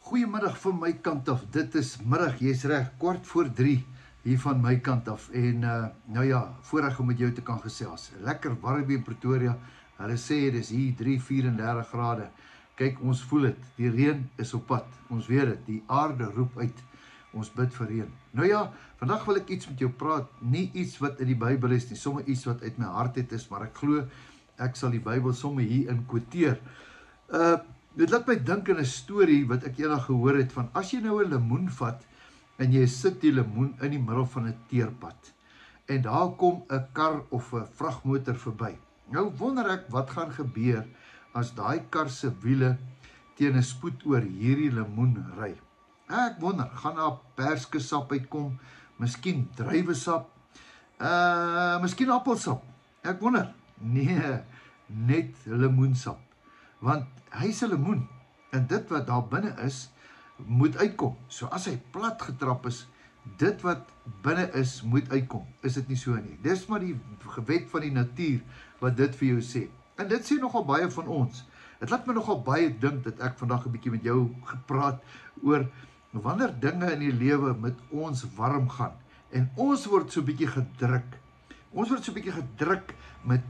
Goeiemiddag van my kant af, dit is middag, jy is reg, 2:15 hier van my kant af en nou ja, voorreg om met jou te kan gesels. Lekker warm in Pretoria, hulle sê dit is hier 34 grade, kyk ons voel het, die reën is op pad, ons weet het, die aarde roep uit, ons bid vir reën. Nou ja, vandag wil ek iets met jou praat, nie iets wat in die Bybel is nie, sommer iets wat uit my hart het is, maar ek glo, ek sal die Bybel sommer hier in quoteer. Dit laat my dink aan 'n storie wat ek eendag gehoor het van as jy nou 'n lemoen vat en jy sit die lemoen in die middel van 'n teerpad en daar kom 'n kar of 'n vragmotor verby. Nou wonder ek wat gaan gebeur as daai kar se wiele teen 'n spoed oor hierdie lemoen ry. Ek wonder, gaan daar perskesap uitkom, miskien druiwesap, miskien appelsap. Ek wonder, nee, net lemoensap. Want hy is 'n lemoen en dit wat daar binne is, moet uitkom. So as hy plat getrap is, dit wat binne is, moet uitkom. Is dit nie so nie? Dis maar die wet van die natuur wat dit vir jou sê. En dit sê nogal baie van ons. Dit laat my nogal baie dink dat ek vandag 'n bietjie met jou gepraat oor wanneer dinge in die lewe met ons warm gaan en ons word so 'n bietjie gedruk. Ons word so 'n bietjie gedruk met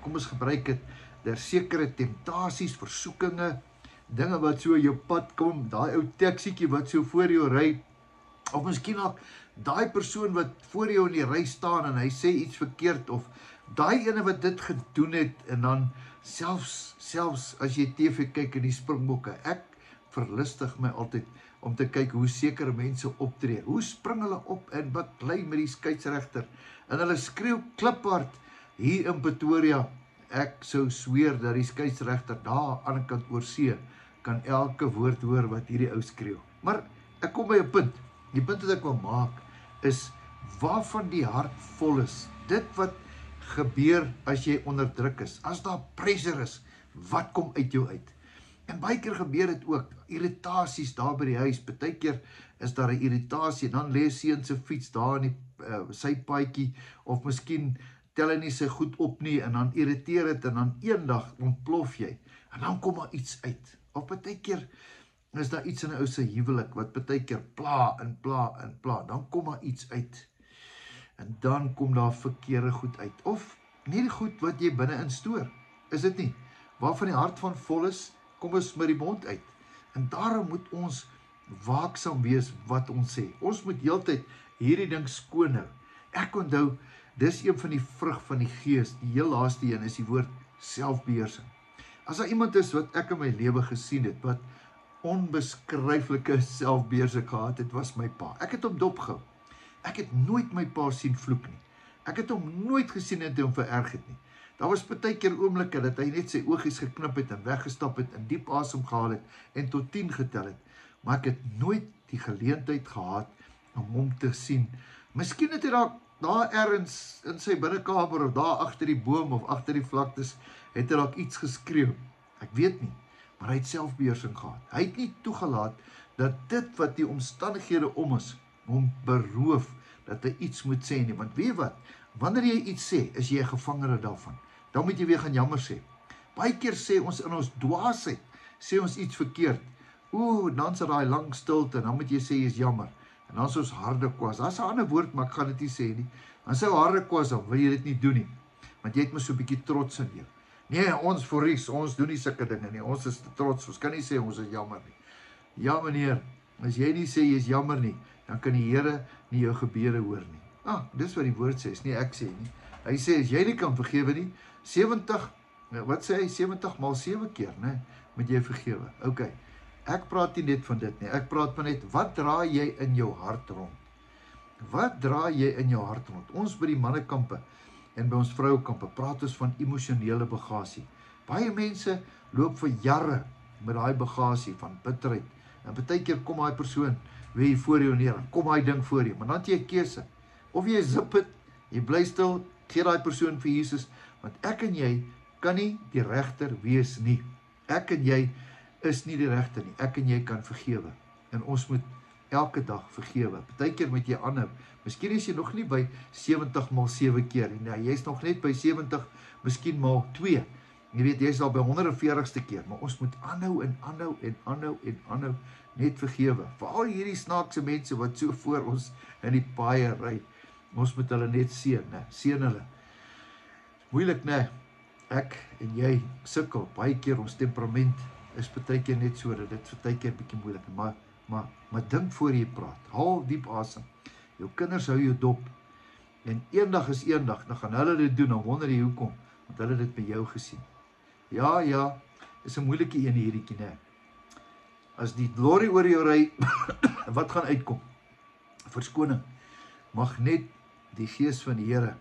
kom ons gebruik dit, daar sekere temptasies, versoekinge, dinge wat so jou pad kom, daai ou taksietjie wat so voor jou ry, of miskien ook daai persoon wat voor jou in die ry staan en hy sê iets verkeerd, of daai ene wat dit gedoen het, en dan selfs as jy TV kyk in die Springbokke, ek verlustig my altyd om te kyk hoe sekere mense optree, hoe spring hulle op en baklei met die skeieregter, en hulle skreeu kliphard hier in Pretoria. Ek sou sweer dat die skeieregter daar aan die kant oor see kan elke woord hoor wat hierdie ou skreeu. Maar ek kom by 'n punt. Die punt wat ek wil maak is waarvan die hart vol is. Dit wat gebeur as jy onder druk is. As daar pressure is, wat kom uit jou uit? En baie keer gebeur dit ook, irritasies daar by die huis. Partykeer is daar 'n irritasie, dan lê seun se fiets daar in die sy paadjie, of miskien tel hy nie sy goed op nie, en dan irriteer het, en dan eendag ontplof jy, en dan kom daar iets uit. Of partykeer is daar iets in 'n ou se huwelik, wat partykeer pla, dan kom daar iets uit, en dan kom daar verkeerde goed uit, of nie die goed wat jy binne-in stoor, is dit nie, waarvan die hart van vol is, kom ons met die mond uit, en daarom moet ons waaksaam wees wat ons sê, ons moet heeltyd hierdie ding skoon hou. Ek onthou, dis een van die vrug van die gees, die heel laaste een is die woord selfbeheersing. As daar iemand is wat ek in my lewe gesien het, wat onbeskryflike selfbeheersing gehad het, was my pa. Ek het hom dopgehou. Ek het nooit my pa sien vloek nie. Ek het hom nooit gesien en hom vererg het nie. Daar was partykeer oomblikke dat hy net sy oogies geknip het en weggestap het en diep asem gehaal het en tot 10 getel het. Maar ek het nooit die geleentheid gehad om hom te sien. Miskien het hy daar ergens in sy binnekamer of daar agter die boom of agter die vlaktes het hy dalk iets geskreeu. Ek weet nie, maar hy het selfbeheersing gehad. Hy het nie toegelaat dat dit wat die omstandighede om is, hom beroof dat hy iets moet sê nie. Want weet wat, wanneer jy iets sê, is jy 'n gevangene daarvan. Dan moet jy weer gaan jammer sê. Baie keer sê ons in ons dwaasheid, sê ons iets verkeerd. Dan sit daai lang stilte en dan moet jy sê jy is jammer. En dan is ons harde kwas. Dat is 'n ander woord, maar ek gaan dit nie sê nie. Dan sê harde kwas, dan wil jy dit nie doen nie. Want jy het my so 'n bietjie trots in jou. Nee, ons Fories, ons doen nie sulke dinge nie. Ons is te trots, ons kan nie sê ons is jammer nie. Ja meneer, as jy nie sê jy is jammer nie, dan kan die Here nie jou gebede hoor nie. Dis wat die woord sê, is nie ek sê nie. Hy sê, as jy nie kan vergewe nie, 70, wat sê hy, 70 maal 7 keer, nee, moet jy vergewe. Ok. Ek praat nie net van dit nie, ek praat maar net, wat dra jy in jou hart rond? Wat dra jy in jou hart rond? Ons by die mannekampe en by ons vrouekampe praat ons van emosionele bagasie. Baie mense loop vir jare met daai bagasie van bitterheid. En partykeer kom daai persoon weer voor jou neer, kom daai ding voor jou, maar dan het jy 'n keuse. Of jy zip dit, jy bly stil, gee daai persoon vir Jesus, want ek en jy kan nie die regter wees nie. Ek en jy is nie die regter nie. Ek en jy kan vergewe. En ons moet elke dag vergewe. Partykeer moet jy aanhou. Miskien is jy nog nie by 70 maal 7 keer nie. Nee, jy is nog net by 70, miskien maal 2. Jy weet, jy is al by 140ste keer, maar ons moet aanhou en aanhou net vergewe. Veral hierdie snaakse mense wat so voor ons in die paaie ry. Ons moet hulle net seën, né? Seën hulle. Moeilik, né? Ek en jy sukkel baie keer, ons temperament is partykeer net so dat dit partykeer bietjie moeilik is, maar dink voor jy praat. Haal diep asem. Jou kinders hou jou dop. En eendag is eendag, dan gaan hulle dit doen, dan wonder jy hoekom, want hulle het dit by jou gesien. Ja, is 'n moeilike een hierdie, né? As die glory oor jou ry, wat gaan uitkom? Verskoning. Mag net die gees van die Here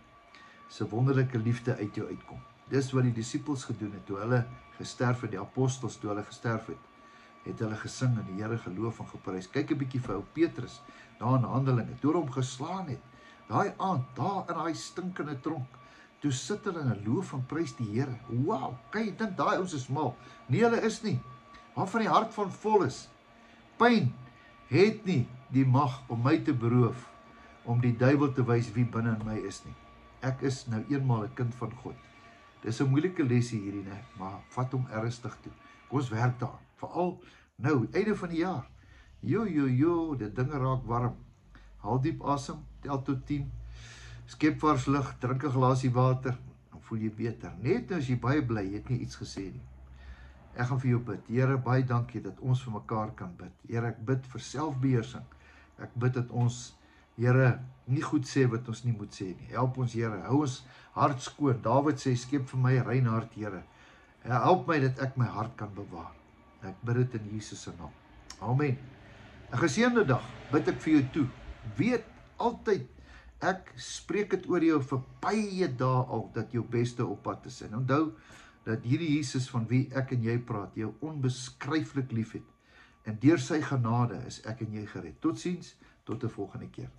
se wonderlike liefde uit jou uitkom. Dis wat die disippels gedoen het, toe hulle gesterf het, die apostels, toe hulle gesterf het hulle gesing en die Here geloof en geprys. Kyk 'n bietjie vir ou Petrus, daar in Handelinge, toe hom geslaan het, daai aand, daar in daai stinkende tronk, toe sit hulle en loof en prys die Here. Wow, kan jy dink, daai ons is mal? Nee, hulle is nie. Waarvan die hart van vol is. Pyn het nie die mag om my te beroof, om die duiwel te wys wie binne in my is nie. Ek is nou eenmaal 'n kind van God. Dis 'n moeilike lesie hierdie, né? Maar vat hom ernstig toe. Kom ons werk daar. Veral nou, einde van die jaar. Die dinge raak warm. Haal diep asem, tel tot 10. Skep vars lug, drink 'n glasie water, dan voel jy beter. Net nou as jy baie bly, jy het nie iets gesê nie. Ek gaan vir jou bid. Here, baie dankie dat ons vir mekaar kan bid. Here, ek bid vir selfbeheersing. Ek bid dat ons, Here, nie goed sê wat ons nie moet sê nie. Help ons, Here, hou ons hart skoon. Dawid sê, skep vir my 'n rein hart, Here. Help my dat ek my hart kan bewaar. Ek bid dit in Jesus se naam. Amen. 'n Geseënde dag, bid ek vir jou toe. Weet altyd, ek spreek dit oor jou vir baie dae al, dat jou beste op pad is. En onthou, dat hierdie Jesus van wie ek en jy praat, jou onbeskryflik lief het. En deur sy genade is ek en jy gered. Totsiens, tot 'n volgende keer.